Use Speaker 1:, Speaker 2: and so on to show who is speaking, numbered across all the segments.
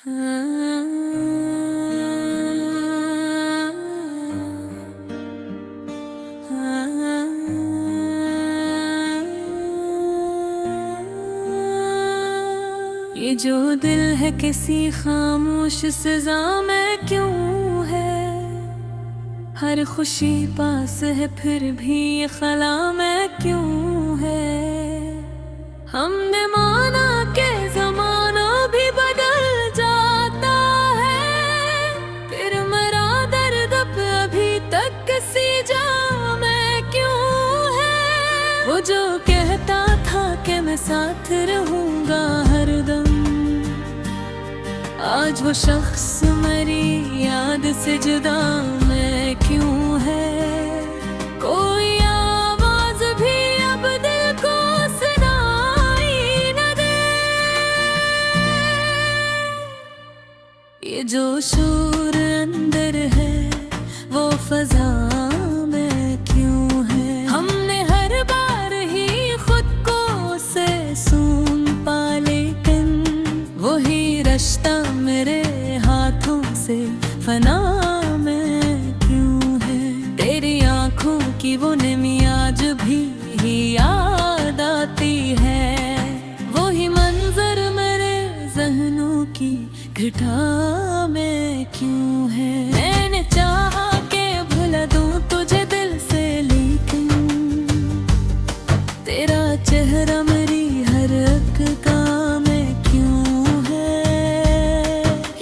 Speaker 1: ये जो दिल है किसी खामोश सजा में क्यों है। हर खुशी पास है फिर भी ये खला में क्यों है। हमने माना के जमाना भी बदल जाता है, फिर मरा दर्द अभी तक किसी जा में क्यों है। वो जो कहता था कि मैं साथ रहूंगा हरदम, आज वो शख्स मेरी याद से जुदा मैं क्यों है। कोई आवाज भी अब दिल को सुनाई न दे। ये जो शोर अंदर है वो फजा में क्यों है। हमने हर बार ही खुद को से सून पा, लेकिन वही रिश्ता मेरे हाथों से फना में क्यों है। तेरी आंखों की वो नमी आज भी याद आती है। वही मंजर मेरे जहनों की घटा में क्यों है। मैंने चाहा के भुला दूं तुझे दिल से, लेकिन तेरा चेहरा मेरी हर एक काम में क्यों है।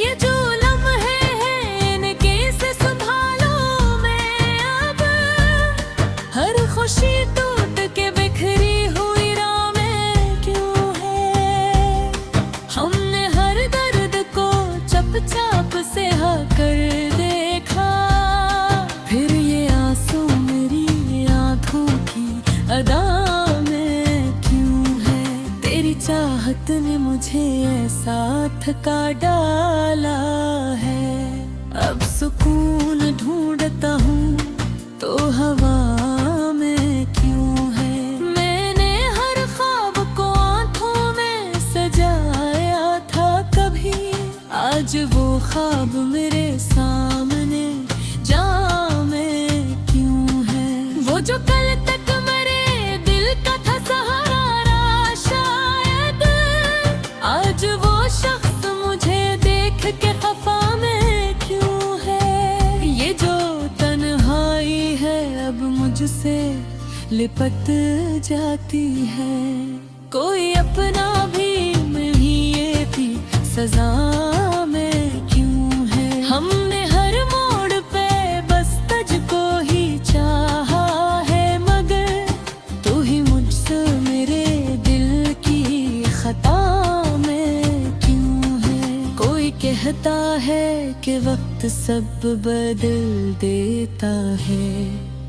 Speaker 1: ये जो लम्हे हैं इनके से संभालो मैं अब, हर खुशी टूट के बिखरी हुई राह में क्यों है। हमने हर दर्द को चुपचाप से कर देखा, फिर ये आंसू मेरी आंखों की अदा में क्यों है। तेरी चाहत ने मुझे ऐसा थका डाला है, अब सुकून ढूंढता हूँ तो हवा में क्यों है। मैंने हर ख्वाब को आंखों में सजाया था कभी, आज वो ख्वाब मेरे सामने जामे क्यों है। वो जो कल तक मेरे दिल का था सहारा शायद, आज वो शख्स मुझे देख के खफा में क्यों है। ये जो तन्हाई है अब मुझसे लिपट जाती है। कोई अपना भी नहीं ये भी सजा में क्यों है। हमने हर मोड़ पे बस तुझको ही चाहा है, मगर तू ही मुझसे मेरे दिल की खता में क्यों है। कोई कहता है कि वक्त सब बदल देता है,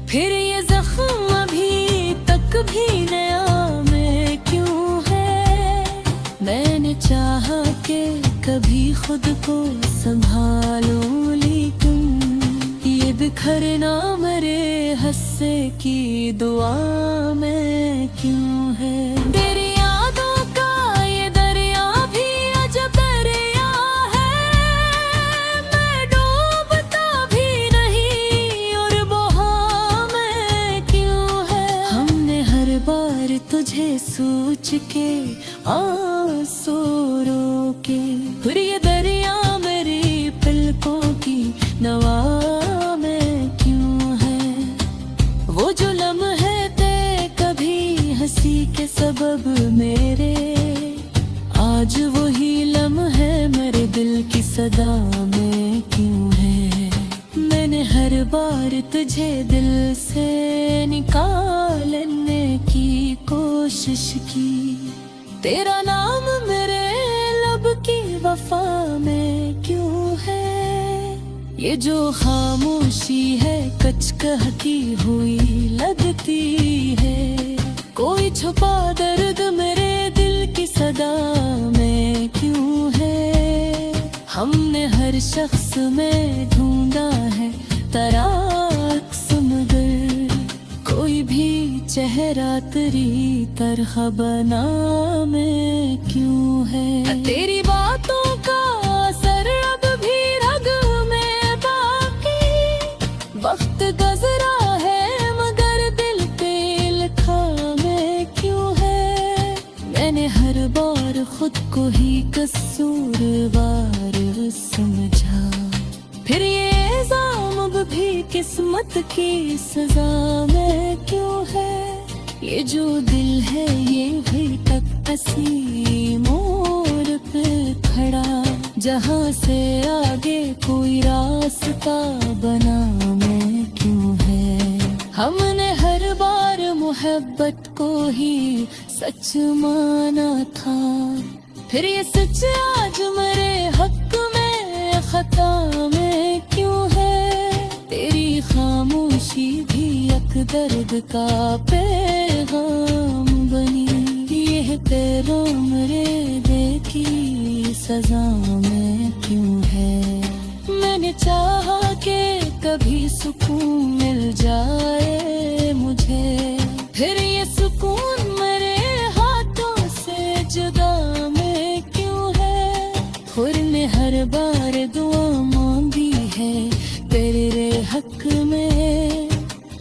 Speaker 1: फिर ये जख्म अभी तक भी नया में क्यों है। मैंने चाहा कि कभी खुद को संभालूं, लेकिन ये बिखरना मेरे हस्से की दुआ में क्यों है। तेरी यादों का ये दरिया भी अजब दरिया है, मैं डूबता भी नहीं और बहा में क्यों है। हमने हर बार तुझे सोच के आंसू रोके, फिर ये दरिया मेरी पलकों की नवा में क्यों है। वो जो लम्हे थे कभी हंसी के सबब मेरे, आज वही लम्हे मेरे दिल की सदा में क्यों है। मैंने हर बार तुझे दिल से निकालने की कोशिश की, तेरा नाम मेरे लब की वफा में क्यों है। ये जो खामोशी है कच कहती हुई लगती है, कोई छुपा दर्द मेरे दिल की सदा में क्यों है। हमने हर शख्स में ढूंढा है तराक्स, मगर कोई भी चेहरा तेरी तरह बना में क्यों है। तेरी बातों का असर किस्मत की सजा में क्यों है। ये जो दिल है ये भी तक हंसी मोड़ पे खड़ा, जहाँ से आगे कोई रास्ता बना मैं क्यों है। हमने हर बार मोहब्बत को ही सच माना था, फिर ये सच आज मेरे हक में खता में क्यों है। तेरी खामोशी भी एक दर्द का पैगाम बनी, ये तेरा मेरे देखी सजा में क्यों है। मैंने चाहा कि कभी सुकून मिल जाए मुझे, फिर ये सुकून मेरे हाथों से जुदा में क्यों है। खुद ने हर बार दुआ मांगी है तेरे हक में,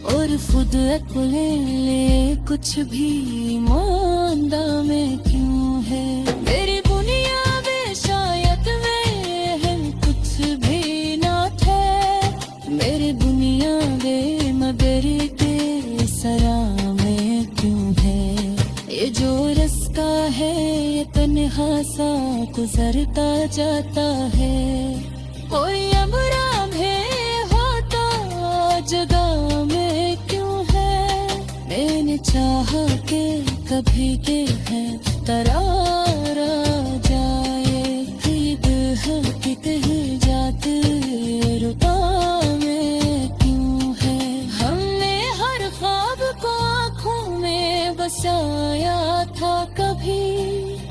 Speaker 1: और खुद अकेले कुछ भी मांदा में क्यों है। मेरी बुनियाद शायद में है कुछ भी ना थे, मेरे बुनियाद मगर के सरा में क्यों है। ये जो रास्ता है ये तन्हा सा गुजरता जाता है, कोई अमराम है होता जगह में क्यों है। मैंने चाहा कि कभी के है तरारा जाए, ईद है कि कहीं जाते रुता में क्यों है। हमने हर ख्वाब को आँखों में बसाया था कभी,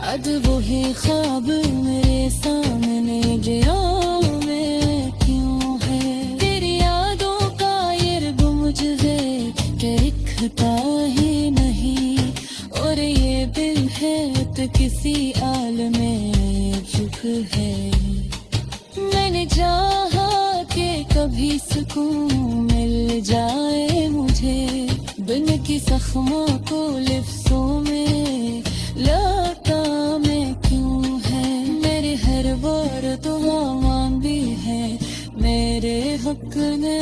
Speaker 1: आज वही ख्वाब मेरे सामने जिया में क्यों है। तेरी यादों का ये गुमज है कि दिखता ही नहीं, और ये दिल है तो किसी आल में चुप है। मैंने चाहा कि कभी सुकून मिल जाए मुझे, बिन की जख्मों को लिफ्सों में लाता मैं क्यों है। मेरे हर बार दुआ मांगी है मेरे हक ने,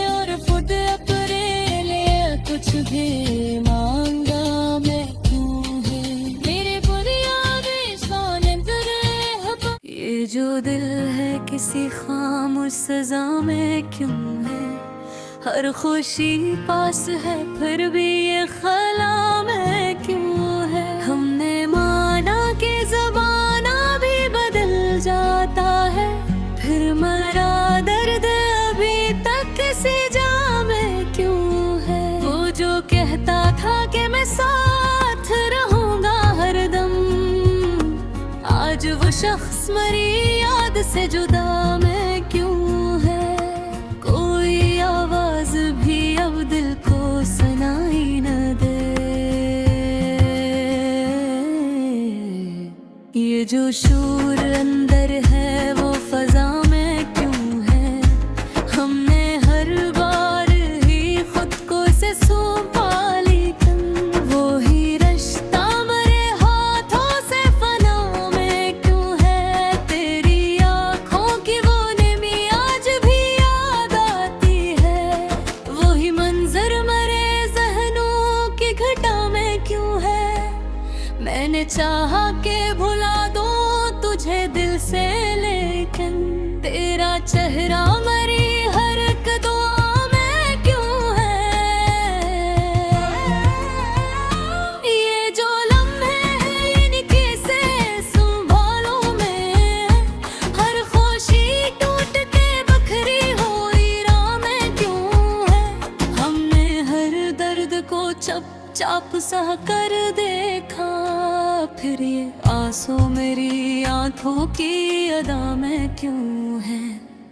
Speaker 1: और खुद अपने लिए कुछ भी मांगा मैं क्यों है। मेरे बुनियादी शान दर, ये जो दिल है किसी खामोश सजा में क्यों है। हर खुशी पास है फिर भी ये खला में क्यों है। हमने माना कि ज़माना भी बदल जाता है, फिर मरा दर्द अभी तक किसी जा में क्यों है। वो जो कहता था कि मैं साथ रहूंगा हरदम, आज वो शख्स मेरी याद से जुदा में क्यों है। कोई आवाज भी अब दिल को सुनाई न दे, ये जो शूर अंदर है वो फजा में क्यों है। हमने हर बार ही खुद को से सौंपा, लेकिन वो ही रिश्ता मेरे हाथों से फना में क्यों है। तेरी आँखों की वो निमी आज भी याद आती है, वही मंजर मेरे जहनों की घटा में क्यों है। मैंने चाहा कि भुला दूं तुझे दिल से, लेकिन तेरा चेहरा मेरी हर एक दुआ में क्यों है। ये जो लम्हे हैं इनके से संभालो मैं, हर खुशी टूट के बखरी हुई राह में क्यों है। हमने हर दर्द को चुपचाप सह कर देखा, फिर ये आंसू मेरी आंखों की अदा में क्यों है।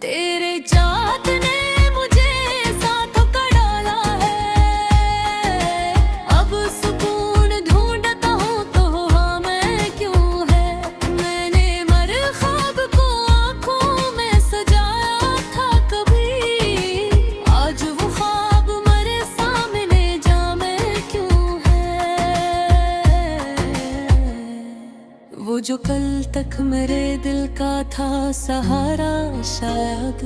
Speaker 1: तेरे चाहत ने मुझे साथों का डाला है, अब सुकून ढूंढता हूँ तो हाँ मैं क्यों है। मैंने मर ख्वाब को आँखों में सजाया था कभी, आज वो ख्वाब मेरे सामने जा मैं क्यों है। वो जो कल तक मेरे दिल का था सहारा, शायद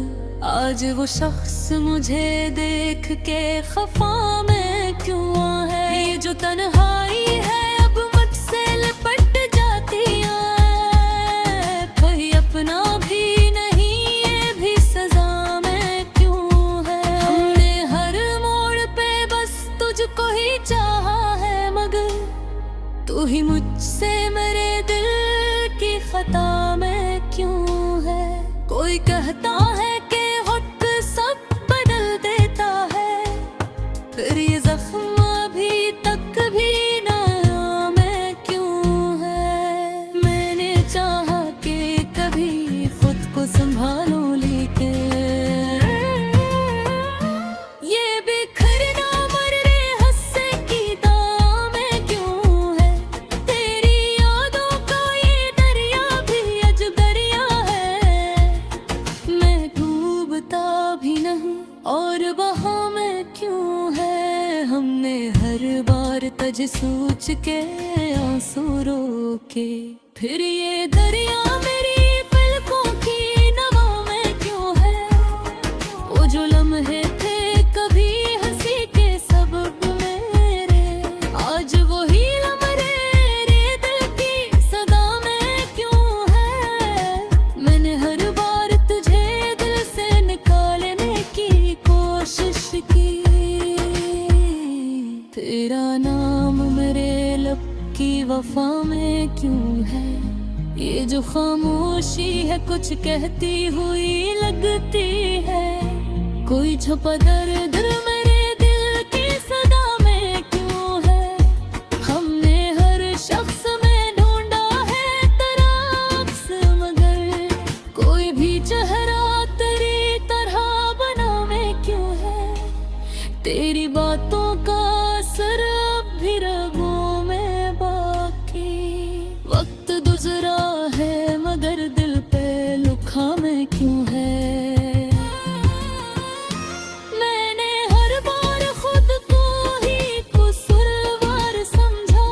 Speaker 1: आज वो शख्स मुझे देख के खफा में क्यों है। ये जो तन्हाई है अब मुझसे लिपट जाती है। कोई अपना भी नहीं, ये भी सजा में क्यों है। हमने हर मोड़ पे बस तुझको ही चाहा है, मगर तू ही मुझसे मेरे दिल की खता में क्यों है। कोई कहता है कि वक्त सब बदल देता है, फिर ये जख्म अभी तक भी नायाम क्यों है। मैंने चाहा कि कभी खुद को संभालूं, लेकिन ये बिखरना मरने हंसने की दाम में क्यों है। तेरी यादों का ये दरिया भी अजब दरिया है। मैं डूबता भी नहीं और बहा में क्यों है। हमने हर बार तज सोच के आंसू रोके, फिर ये दरिया मेरी पलकों की नवा में क्यों है। वो जो लम्हे थे कभी हंसी के सबब मेरे, आज वही लम्हे रे दिल की सदा में क्यों है। मैंने हर बार तुझे दिल से निकालने की कोशिश की, तेरा नाम मेरे लब की वफा में क्यों है। ये जो खामोशी है कुछ कहती हुई लगती है। कोई छुपा दर्द मेरे दिल की सदा में क्यों है। हमने हर शख्स में ढूंढा है तराक्स, मगर कोई भी चेहरा तेरी तरह बना में क्यों है। तेरी बातों का असर अब भी रगों में बाकी। वक्त गुजरा है मगर दिल पे लुखा में क्यों है। मैंने हर बार खुद को ही कसूरवार समझा,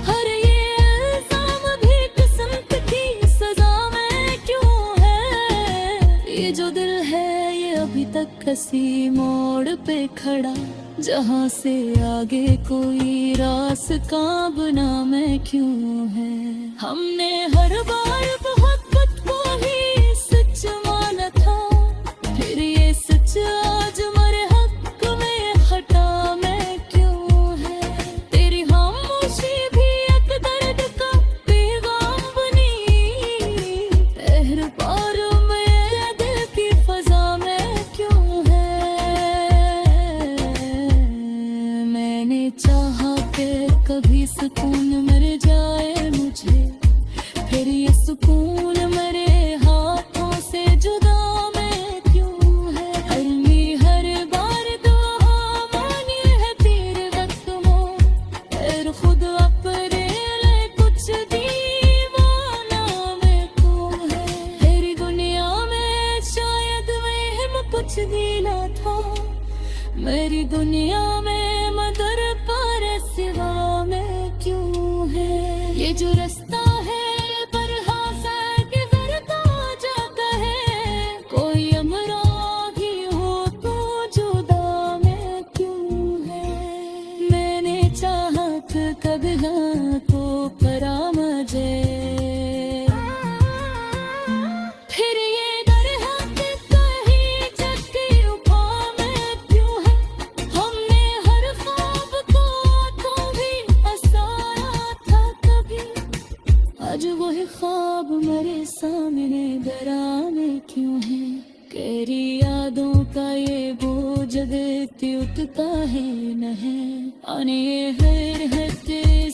Speaker 1: हर ये इल्जाम भी किस्मत की सजा में क्यों है। ये जो दिल है ये अभी तक किसी मोड़ पे खड़ा, जहाँ से आगे कोई रास्ता बना में क्यों है। हमने हर बार बहुत खुद को ही सच माना था, फिर ये सच आज मेरे हक में खता में क्यों है। तेरी खामोशी भी एक दर्द का पैगाम बनी, पहर पार में दिल की फजा में क्यों है। मैंने चाहा कि कभी सुकून मिल जाए मुझे, फिर ये सुकून मेरे हाथों से जुदा में क्यों है। हर बार दुआ मानी है तेरे वक्त में, फिर खुद अपने लिए कुछ दीवाना में क्यों है। तेरी दुनिया में शायद मैं कुछ दीना था, मेरी दुनिया में मदर पर सिवा में क्यों है। ये जो रास्ता है पर हासा के फिरता जाता है, कोई अमरागी हो तो जुदा में क्यों है। मैंने चाहत कभी हाँ तो परा मुझे, फिर ये दर हक कहीं जगती उपा में क्यों है। हमने हर ख्वाब को आंखों भी असाया था कभी, आज वही ख्वाब मेरे सामने डरा में क्यों है। तेरी यादों का ये बोझ देती उठता है न है, आने ये है तेरे